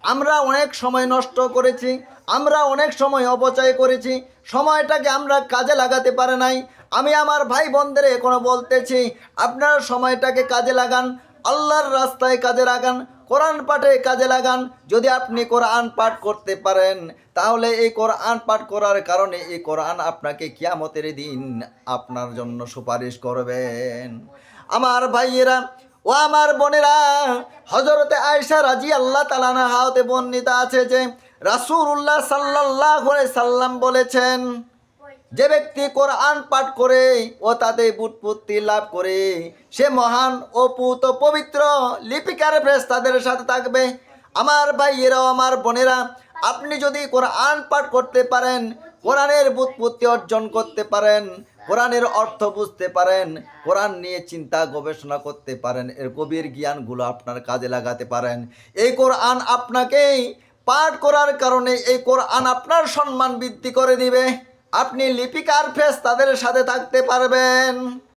আমরা অনেক সময় নষ্ট করেছি, আমরা অনেক সময় অপচয় করেছি, সময়টাকে আমরা কাজে লাগাতে পারে নাই। আমি আমার ভাই বোনদের এখনো বলতেছি, আপনার সময়টাকে কাজে লাগান, আল্লাহর রাস্তায় কাজে লাগান, কোরআন পাঠে কাজে লাগান। যদি আপনি কোরআন পাঠ করতে পারেন, তাহলে এই কোরআন পাঠ করার কারণে এই কোরআন আপনাকে কিয়ামতের দিন আপনার জন্য সুপারিশ করবেন। আমার ভাইয়েরা ও আমার বোনেরা, হযরতে আয়েশা রাদিয়াল্লাহু তাআলা আনহা হতে বর্ণিত আছে যে রাসূলুল্লাহ সাল্লাল্লাহু আলাইহি সাল্লাম বলেছেন, যে ব্যক্তি কোরআন পাঠ করে ও তাতে বুৎপত্তি লাভ করে, সে মহান ও পুত পবিত্র লিপিকার ফেরেশতাদের সাথে থাকবে। আমার ভাইয়েরাও আমার বোনেরা, আপনি যদি কোরআন পাঠ করতে পারেন, কোরআনের বুৎপত্তি অর্জন করতে পারেন, কোরআনের অর্থ বুঝতে পারেন, কোরআন নিয়ে চিন্তা গবেষণা করতে পারেন, এর গভীর জ্ঞানগুলো আপনার কাজে লাগাতে পারেন, এই কোরআন আপনাকেই পাঠ করার কারণে এই কোরআন আপনার সম্মান বৃদ্ধি করে দিবে। আপনি লিপিকার ফেরেশতাদের সাথে থাকতে পারবেন।